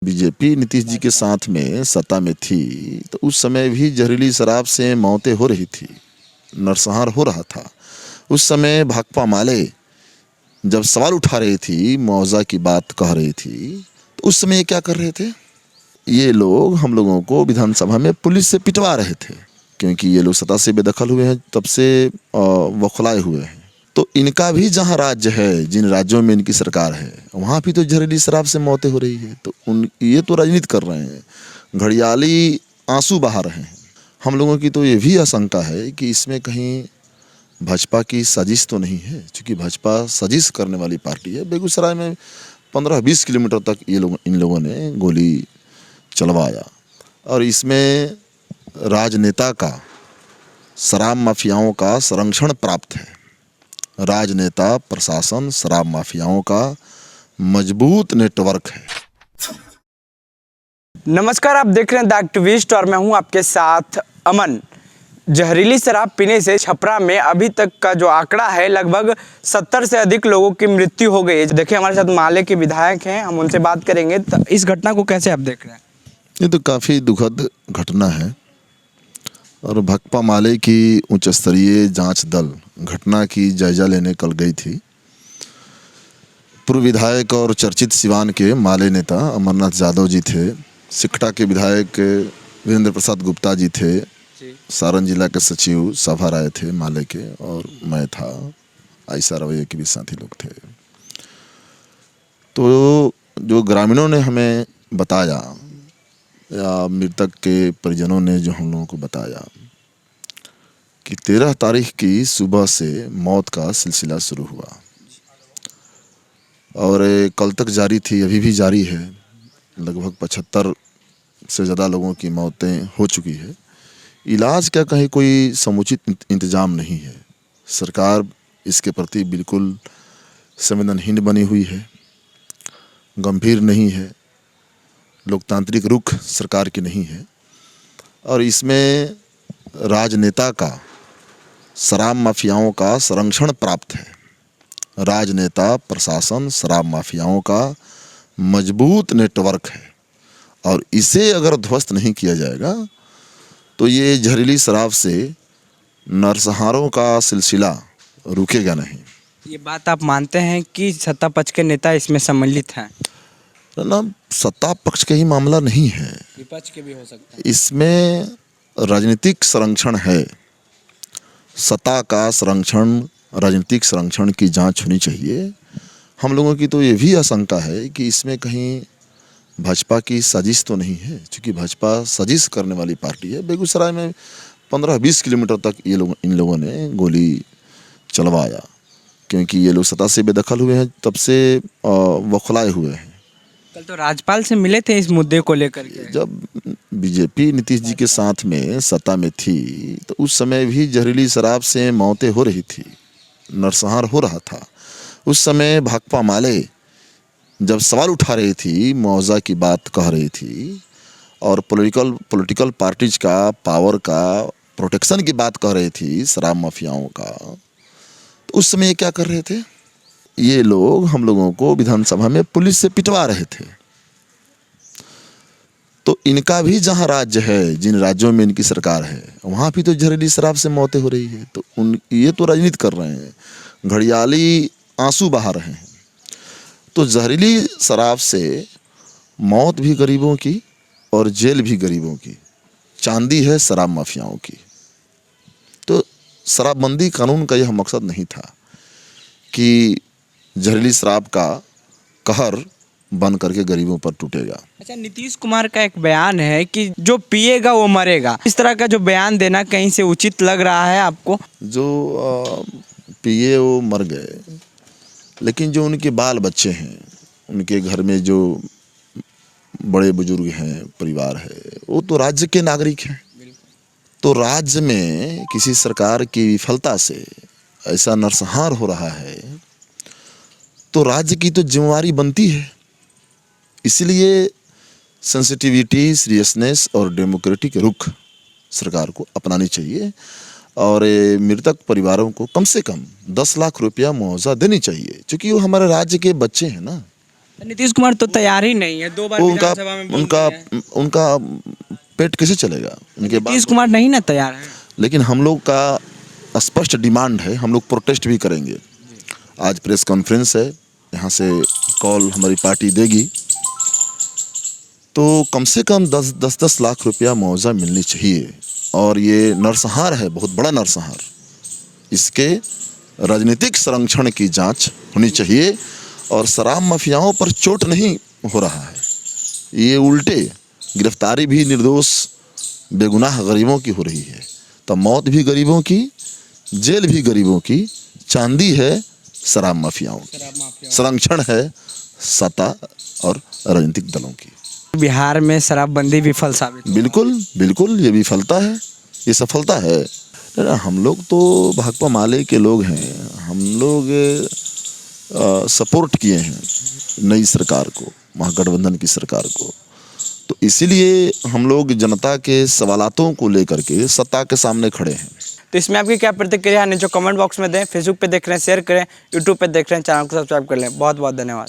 BJP Nitish ji के साथ में सत्ता में थी तो उस समय भी जहरीली शराब से मौतें हो रही थी, नरसंहार हो रहा था। उस समय भाकपा माले जब सवाल उठा रही थी, मुआवजा की बात कह रही थी, तो उस समय ये क्या कर रहे थे? ये लोग हम लोगों को विधानसभा में पुलिस से पिटवा रहे थे, क्योंकि ये लोग सत्ता से बेदखल हुए हैं, तब से बौखलाए हुए हैं। तो इनका भी जहाँ राज्य है, जिन राज्यों में इनकी सरकार है, वहाँ भी तो जहरीली शराब से मौतें हो रही है। तो ये तो राजनीति कर रहे हैं, घड़ियाली आंसू बहा रहे हैं। हम लोगों की तो ये भी आशंका है कि इसमें कहीं भाजपा की साजिश तो नहीं है, क्योंकि भाजपा साजिश करने वाली पार्टी है। बेगूसराय में 15-20 किलोमीटर तक इन लोगों ने गोली चलवाया और इसमें राजनेता का, शराब माफियाओं का संरक्षण प्राप्त है। राजनेता, प्रशासन, शराब माफियाओं का मजबूत नेटवर्क है। नमस्कार, आप देख रहे हैं द एक्टिविस्ट और मैं हूं आपके साथ अमन। जहरीली शराब पीने से छपरा में अभी तक का जो आंकड़ा है, लगभग 70 से अधिक लोगों की मृत्यु हो गई है। देखिए, हमारे साथ माले के विधायक हैं, हम उनसे बात करेंगे। तो इस घटना को कैसे आप देख रहे हैं? ये तो काफ़ी दुखद घटना है और भाकपा माले की उच्च स्तरीय जांच दल घटना की जायजा लेने कल गई थी। पूर्व विधायक और चर्चित सिवान के माले नेता अमरनाथ यादव जी थे, सिकटा के विधायक वीरेंद्र प्रसाद गुप्ता जी थे, सारण जिला के सचिव सभा राय थे माले के, और मैं था, आयशा रवैया के भी साथी लोग थे। तो जो ग्रामीणों ने हमें बताया या मृतक के परिजनों ने जो हम लोगों को बताया कि 13 तारीख की सुबह से मौत का सिलसिला शुरू हुआ और कल तक जारी थी, अभी भी जारी है। लगभग 75 से ज़्यादा लोगों की मौतें हो चुकी है। इलाज का कहीं कोई समुचित इंतजाम नहीं है। सरकार इसके प्रति बिल्कुल संवेदनहीन बनी हुई है, गंभीर नहीं है, लोकतांत्रिक रुख सरकार की नहीं है और इसमें राजनेता का, शराब माफियाओं का संरक्षण प्राप्त है। राजनेता, प्रशासन, शराब माफियाओं का मजबूत नेटवर्क है और इसे अगर ध्वस्त नहीं किया जाएगा तो ये जहरीली शराब से नरसंहारों का सिलसिला रुकेगा नहीं। ये बात आप मानते हैं कि सत्ता पक्ष के नेता इसमें सम्मिलित हैं? ना, सत्ता पक्ष का ही मामला नहीं है, विपक्ष के भी हो सकता है। इसमें राजनीतिक संरक्षण है। सत्ता का संरक्षण, राजनीतिक संरक्षण की जांच होनी चाहिए। हम लोगों की तो ये भी आशंका है कि इसमें कहीं भाजपा की साजिश तो नहीं है, क्योंकि भाजपा साजिश करने वाली पार्टी है। बेगूसराय में 15-20 किलोमीटर तक इन लोगों ने गोली चलवाया, क्योंकि ये लोग सत्ता से बेदखल हुए हैं, तब से बौखलाए हुए हैं। कल तो राज्यपाल से मिले थे इस मुद्दे को लेकर के। जब बीजेपी नीतीश जी के साथ में सत्ता में थी तो उस समय भी जहरीली शराब से मौतें हो रही थी, नरसंहार हो रहा था। उस समय भाकपा माले जब सवाल उठा रही थी, मुआवजा की बात कह रही थी और पॉलिटिकल पार्टीज का, पावर का प्रोटेक्शन की बात कह रही थी, शराब माफियाओं का, तो उस समय ये क्या कर रहे थे? ये लोग हम लोगों को विधानसभा में पुलिस से पिटवा रहे थे। तो इनका भी जहाँ राज्य है, जिन राज्यों में इनकी सरकार है, वहाँ भी तो जहरीली शराब से मौतें हो रही है। तो ये तो राजनीति कर रहे हैं, घड़ियाली आंसू बहा रहे हैं। तो जहरीली शराब से मौत भी गरीबों की और जेल भी गरीबों की। चांदी है शराब माफियाओं की। तो शराबबंदी कानून का यह मकसद नहीं था कि जहरीली शराब का कहर बन करके गरीबों पर टूटेगा। अच्छा, नीतीश कुमार का एक बयान है कि जो पिएगा वो मरेगा। इस तरह का जो बयान देना कहीं से उचित लग रहा है आपको? जो पिए वो मर गए, लेकिन जो उनके बाल बच्चे हैं, उनके घर में जो बड़े बुजुर्ग हैं, परिवार है, वो तो राज्य के नागरिक हैं। तो राज्य में किसी सरकार की विफलता से ऐसा नरसंहार हो रहा है तो राज्य की तो जिम्मेवारी बनती है। इसलिए सेंसिटिविटी, सीरियसनेस और डेमोक्रेटिक रुख सरकार को अपनानी चाहिए और मृतक परिवारों को कम से कम 10 लाख रुपया मुआवजा देनी चाहिए, क्योंकि वो हमारे राज्य के बच्चे हैं ना। नीतीश कुमार तो तैयार ही नहीं है, 2 बार उनका विधानसभा में बोल उनका दिए हैं। उनका पेट कैसे चलेगा उनके नीतीश बाद। कुमार नहीं ना तैयार है। लेकिन हम लोग का स्पष्ट डिमांड है, हम लोग प्रोटेस्ट भी करेंगे। आज प्रेस कॉन्फ्रेंस है, यहाँ से कॉल हमारी पार्टी देगी, तो कम से कम 10 लाख रुपया मुआवजा मिलनी चाहिए। और ये नरसंहार है, बहुत बड़ा नरसंहार, इसके राजनीतिक संरक्षण की जांच होनी चाहिए। और शराब माफियाओं पर चोट नहीं हो रहा है, ये उल्टे गिरफ्तारी भी निर्दोष बेगुनाह गरीबों की हो रही है। तो मौत भी गरीबों की, जेल भी गरीबों की, चांदी है शराब माफियाओं की, संरक्षण है सत्ता और राजनीतिक दलों की। बिहार में शराबबंदी विफल साबित हुआ। बिल्कुल बिल्कुल, ये विफलता है, ये सफलता है। हम लोग तो भाकपा माले के लोग हैं, हम लोग सपोर्ट किए हैं नई सरकार को, महागठबंधन की सरकार को। तो इसीलिए हम लोग जनता के सवालातों को लेकर के सत्ता के सामने खड़े हैं। तो इसमें आपकी क्या प्रतिक्रिया है, नीचे कमेंट बॉक्स में दें। फेसबुक पे देख रहे हैं शेयर करें, यूट्यूब पे देख रहे हैं चैनल को सब्सक्राइब कर लें। बहुत बहुत धन्यवाद।